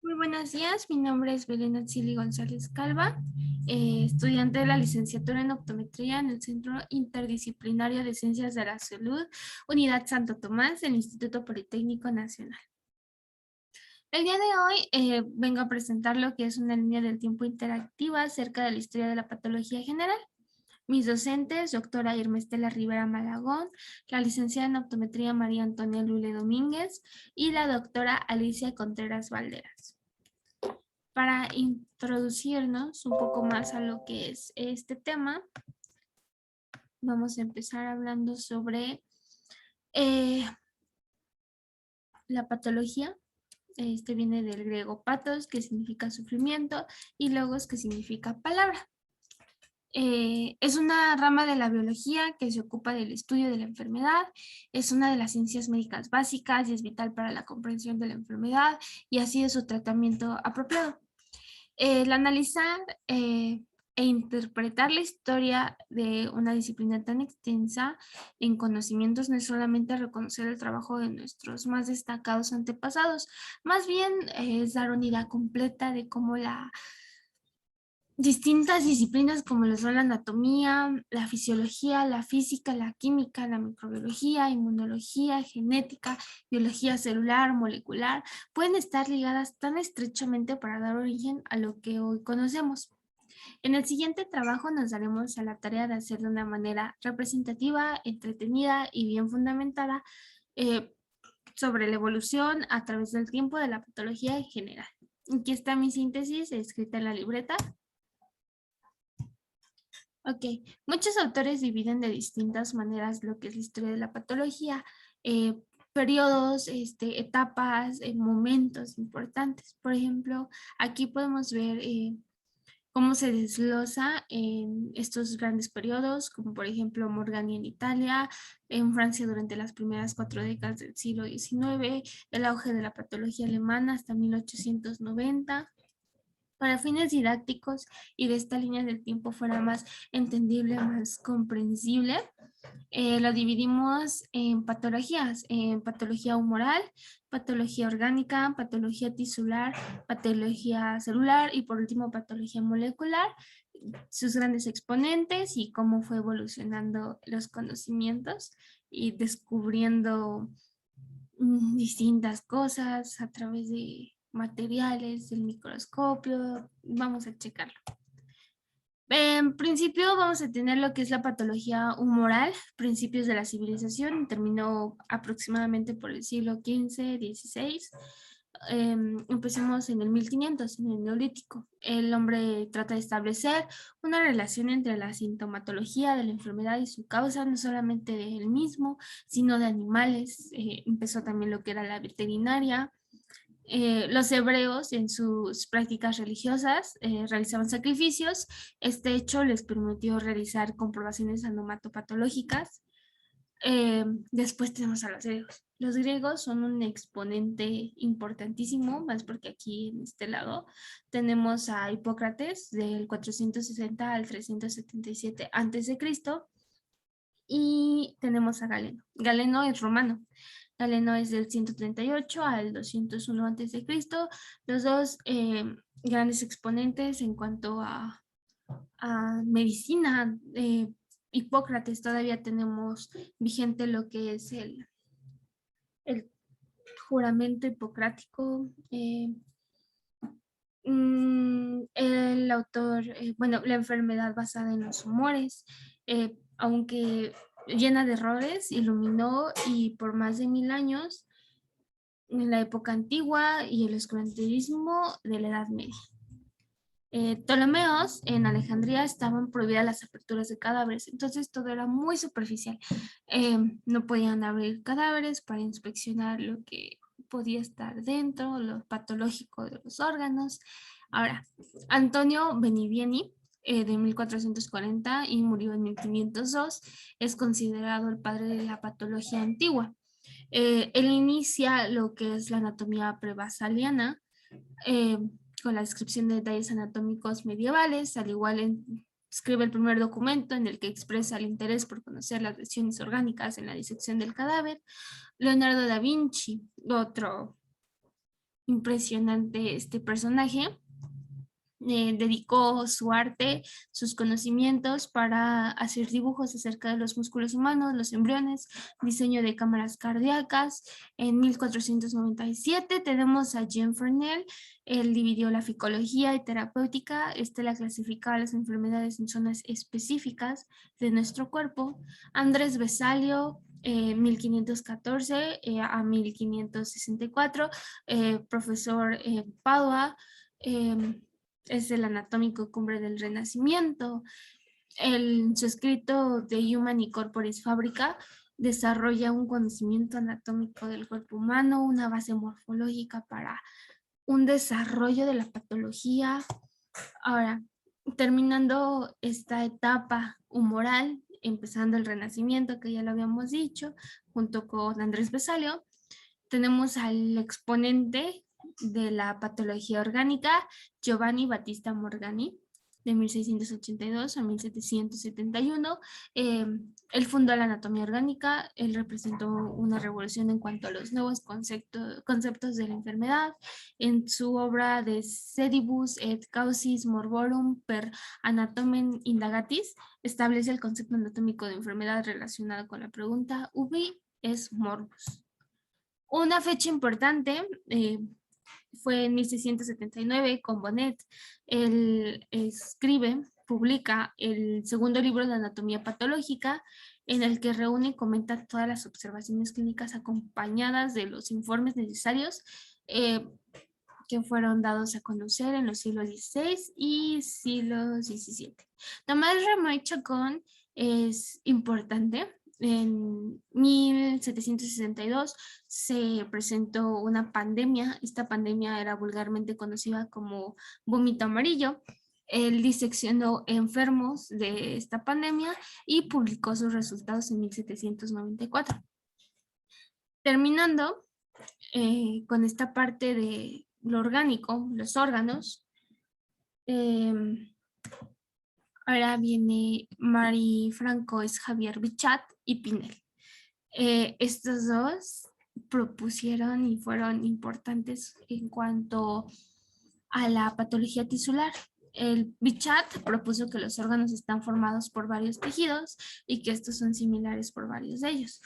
Muy buenos días, mi nombre es Belén Atsili González Calva, estudiante de la licenciatura en optometría en el Centro Interdisciplinario de Ciencias de la Salud, Unidad Santo Tomás del Instituto Politécnico Nacional. El día de hoy vengo a presentar lo que es una línea del tiempo interactiva acerca de la historia de la patología general. Mis docentes, doctora Irma Estela Rivera Malagón, la licenciada en optometría María Antonia Lule Domínguez y la doctora Alicia Contreras Valderas. Para introducirnos un poco más a lo que es este tema, vamos a empezar hablando sobre la patología. Este viene del griego patos, que significa sufrimiento, y logos, que significa palabra. Es una rama de la biología que se ocupa del estudio de la enfermedad, es una de las ciencias médicas básicas y es vital para la comprensión de la enfermedad y así de su tratamiento apropiado. El analizar e interpretar la historia de una disciplina tan extensa en conocimientos no es solamente reconocer el trabajo de nuestros más destacados antepasados, más bien es dar una idea completa de cómo las distintas disciplinas como lo son la anatomía, la fisiología, la física, la química, la microbiología, inmunología, genética, biología celular, molecular, pueden estar ligadas tan estrechamente para dar origen a lo que hoy conocemos. En el siguiente trabajo nos daremos a la tarea de hacer de una manera representativa, entretenida y bien fundamentada sobre la evolución a través del tiempo de la patología en general. Aquí está mi síntesis escrita en la libreta. Ok, muchos autores dividen de distintas maneras lo que es la historia de la patología, periodos, etapas, momentos importantes. Por ejemplo, aquí podemos ver cómo se desglosa en estos grandes periodos, como por ejemplo Morgani en Italia, en Francia durante las primeras 4 décadas del siglo XIX, el auge de la patología alemana hasta 1890. Para fines didácticos y de esta línea del tiempo fuera más entendible, más comprensible, lo dividimos en patología humoral, patología orgánica, patología tisular, patología celular y por último patología molecular, sus grandes exponentes y cómo fue evolucionando los conocimientos y descubriendo distintas cosas a través de materiales, del microscopio. Vamos a checarlo. En principio vamos a tener lo que es la patología humoral, principios de la civilización, terminó aproximadamente por el siglo XV, XVI. Empecemos en el 1500, en el Neolítico. El hombre trata de establecer una relación entre la sintomatología de la enfermedad y su causa, no solamente de él mismo, sino de animales. Empezó también lo que era la veterinaria. Los hebreos en sus prácticas religiosas realizaban sacrificios. Este hecho les permitió realizar comprobaciones anomatopatológicas. Después tenemos a los griegos. Los griegos son un exponente importantísimo, más porque aquí en este lado tenemos a Hipócrates del 460 al 377 a.C. y tenemos a Galeno. Galeno es romano. Galeno es del 138 al 201 a.C. Los dos grandes exponentes en cuanto a medicina. Hipócrates todavía tenemos vigente lo que es el juramento hipocrático. El autor, bueno, la enfermedad basada en los humores, aunque llena de errores, iluminó y por más de 1000 años en la época antigua y el oscurantismo de la Edad Media. Ptolomeos en Alejandría estaban prohibidas las aperturas de cadáveres, entonces todo era muy superficial. No podían abrir cadáveres para inspeccionar lo que podía estar dentro, lo patológico de los órganos. Ahora, Antonio Benivieni, de 1440 y murió en 1502, es considerado el padre de la patología antigua. Él inicia lo que es la anatomía prebasaliana, eh, con la descripción de detalles anatómicos medievales, al igual escribe el primer documento en el que expresa el interés por conocer las lesiones orgánicas en la disección del cadáver. Leonardo da Vinci, otro impresionante este personaje. Dedicó su arte, sus conocimientos para hacer dibujos acerca de los músculos humanos, los embriones, diseño de cámaras cardíacas. En 1497 tenemos a Jean Fresnel. Él dividió la ficología y terapéutica. La clasificaba las enfermedades en zonas específicas de nuestro cuerpo. Andrés Vesalio, 1514 a 1564, profesor Padua, es el anatómico cumbre del Renacimiento. Su escrito De Humani Corporis Fabrica desarrolla un conocimiento anatómico del cuerpo humano, una base morfológica para un desarrollo de la patología. Ahora, terminando esta etapa humoral, empezando el Renacimiento, que ya lo habíamos dicho, junto con Andrés Vesalio, tenemos al exponente de la patología orgánica, Giovanni Battista Morgani, de 1682 a 1771. Él fundó la anatomía orgánica. Él representó una revolución en cuanto a los nuevos conceptos de la enfermedad. En su obra de Sedibus et Causis Morborum per Anatomen Indagatis, establece el concepto anatómico de enfermedad relacionado con la pregunta ubi es morbus. Una fecha importante fue en 1679 con Bonnet. Él publica el segundo libro de anatomía patológica, en el que reúne y comenta todas las observaciones clínicas acompañadas de los informes necesarios que fueron dados a conocer en los siglos XVI y siglos XVII. Tomás Rameau Chacón es importante. En 1762 se presentó una pandemia. Esta pandemia era vulgarmente conocida como vómito amarillo. Él diseccionó enfermos de esta pandemia y publicó sus resultados en 1794. Terminando con esta parte de lo orgánico, los órganos, ahora viene Marie Francois, Javier Bichat y Pinel. Estos dos propusieron y fueron importantes en cuanto a la patología tisular. El Bichat propuso que los órganos están formados por varios tejidos y que estos son similares por varios de ellos.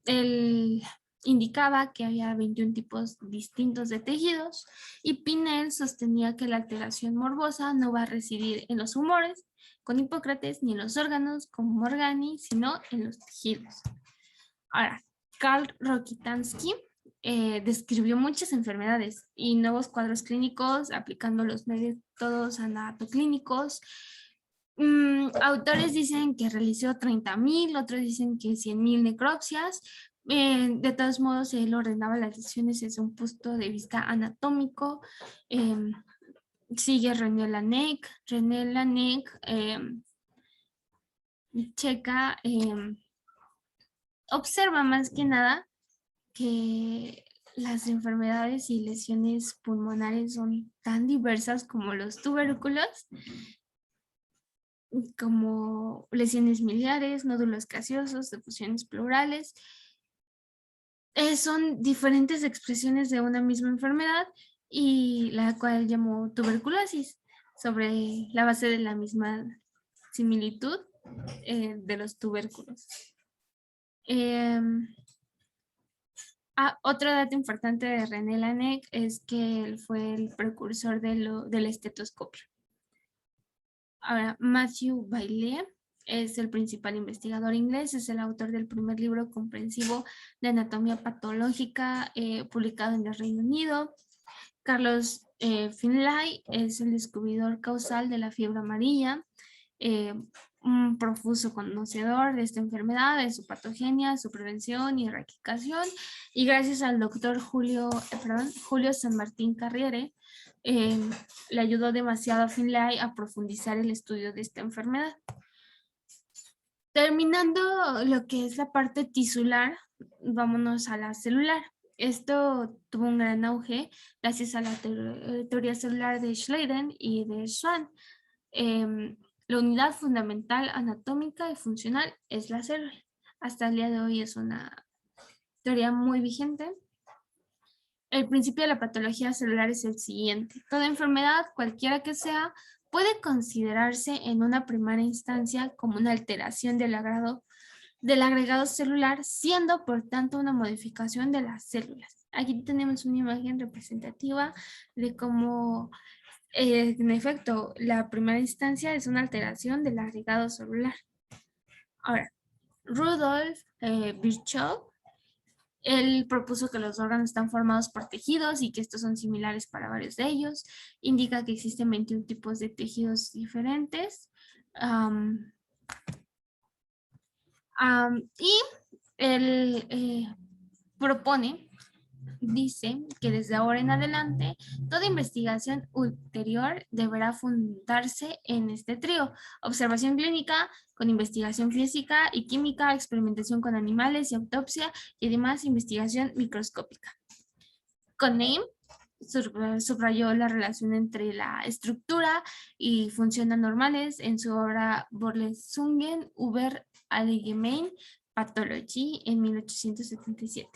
Él indicaba que había 21 tipos distintos de tejidos, y Pinel sostenía que la alteración morbosa no va a residir en los humores, con Hipócrates, ni en los órganos, como Morgani, sino en los tejidos. Ahora, Karl Rokitansky describió muchas enfermedades y nuevos cuadros clínicos aplicando los métodos anatoclínicos. Autores dicen que realizó 30.000, otros dicen que 100.000 necropsias. De todos modos, él ordenaba las lesiones desde un punto de vista anatómico. Sigue René Laennec. René Laennec checa, observa más que nada que las enfermedades y lesiones pulmonares son tan diversas como los tubérculos, como lesiones miliares, nódulos gaseosos, defusiones pleurales. Son diferentes expresiones de una misma enfermedad, y la cual llamó tuberculosis, sobre la base de la misma similitud de los tubérculos. Otro dato importante de René Laennec es que él fue el precursor del estetoscopio. Ahora, Matthew Bailey es el principal investigador inglés, es el autor del primer libro comprensivo de anatomía patológica publicado en el Reino Unido. Carlos Finlay es el descubridor causal de la fiebre amarilla, un profuso conocedor de esta enfermedad, de su patogenia, su prevención y erradicación, y gracias al doctor Julio San Martín Carriere, le ayudó demasiado a Finlay a profundizar el estudio de esta enfermedad. Terminando lo que es la parte tisular, vámonos a la celular. Esto tuvo un gran auge gracias a la teoría celular de Schleiden y de Schwann. La unidad fundamental anatómica y funcional es la célula. Hasta el día de hoy es una teoría muy vigente. El principio de la patología celular es el siguiente. Toda enfermedad, cualquiera que sea, puede considerarse en una primera instancia como una alteración del agregado celular, siendo por tanto una modificación de las células. Aquí tenemos una imagen representativa de cómo, en efecto, la primera instancia es una alteración del agregado celular. Ahora, Rudolf Virchow, él propuso que los órganos están formados por tejidos y que estos son similares para varios de ellos. Indica que existen 21 tipos de tejidos diferentes. Y él propone, dice que desde ahora en adelante toda investigación ulterior deberá fundarse en este trío: observación clínica con investigación física y química, experimentación con animales y autopsia, y además investigación microscópica. Conheim subrayó la relación entre la estructura y función anormales en su obra Vorlesungen über Allgemeine Pathologie en 1877.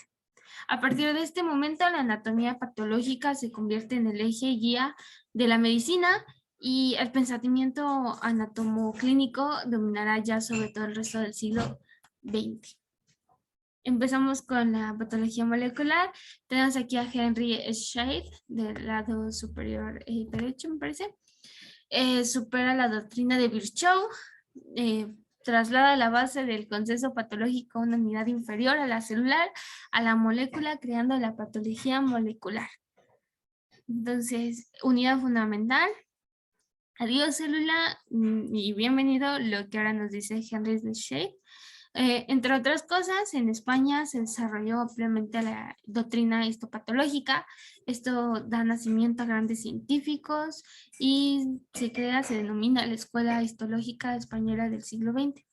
A partir de este momento, la anatomía patológica se convierte en el eje guía de la medicina y el pensamiento anatomoclínico dominará ya sobre todo el resto del siglo XX. Empezamos con la patología molecular. Tenemos aquí a Henry Scheidt del lado superior derecho, me parece. Supera la doctrina de Virchow, traslada la base del consenso patológico a una unidad inferior a la celular, a la molécula, creando la patología molecular. Entonces, unidad fundamental. Adiós célula y bienvenido lo que ahora nos dice Henry Scheidt. Entre otras cosas, en España se desarrolló ampliamente la doctrina histopatológica. Esto da nacimiento a grandes científicos y se denomina la Escuela Histológica Española del siglo XX.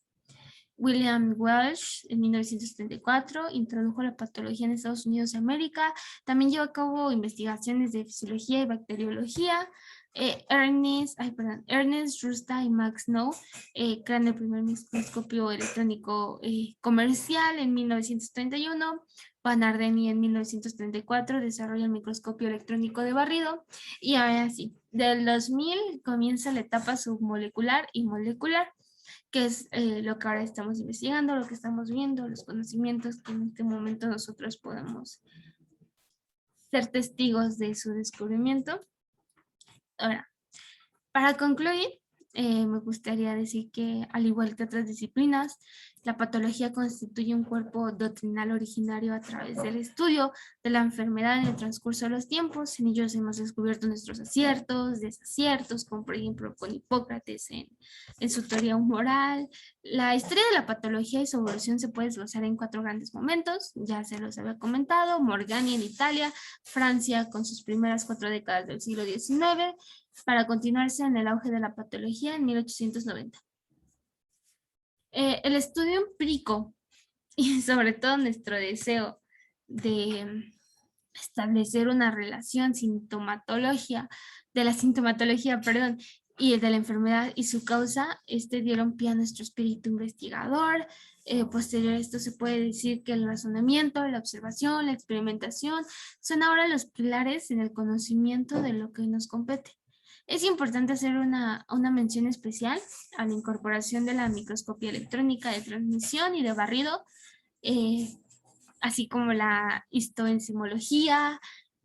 William Welch, en 1974, introdujo la patología en Estados Unidos de América. También llevó a cabo investigaciones de fisiología y bacteriología. Ernest Rusta y Max Snow crean el primer microscopio electrónico comercial en 1931. Van Ardeni en 1934 desarrolla el microscopio electrónico de barrido. Y ahora sí, del 2000 comienza la etapa submolecular y molecular, que es lo que ahora estamos investigando, lo que estamos viendo, los conocimientos que en este momento nosotros podemos ser testigos de su descubrimiento. Ahora, para concluir, me gustaría decir que, al igual que otras disciplinas, la patología constituye un cuerpo doctrinal originario a través del estudio de la enfermedad en el transcurso de los tiempos. En ellos hemos descubierto nuestros aciertos, desaciertos, como por ejemplo con Hipócrates en su teoría humoral. La historia de la patología y su evolución se puede desglosar en 4 grandes momentos. Ya se los había comentado: Morgani en Italia, Francia con sus primeras 4 décadas del siglo XIX, para continuarse en el auge de la patología en 1890. El estudio empírico y sobre todo nuestro deseo de establecer una relación de la sintomatología, y de la enfermedad y su causa, dieron pie a nuestro espíritu investigador. Posterior a esto se puede decir que el razonamiento, la observación, la experimentación son ahora los pilares en el conocimiento de lo que nos compete. Es importante hacer una mención especial a la incorporación de la microscopía electrónica de transmisión y de barrido, así como la histoenzimología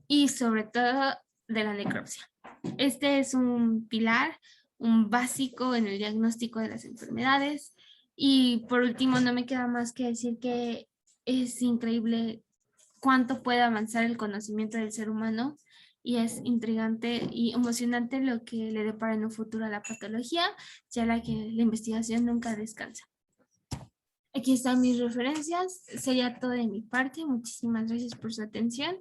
y sobre todo de la necropsia. Este es un pilar, un básico en el diagnóstico de las enfermedades. Y por último, no me queda más que decir que es increíble cuánto puede avanzar el conocimiento del ser humano, y es intrigante y emocionante lo que le depara en un futuro a la patología, ya que la investigación nunca descansa. Aquí están mis referencias. Sería todo de mi parte. Muchísimas gracias por su atención.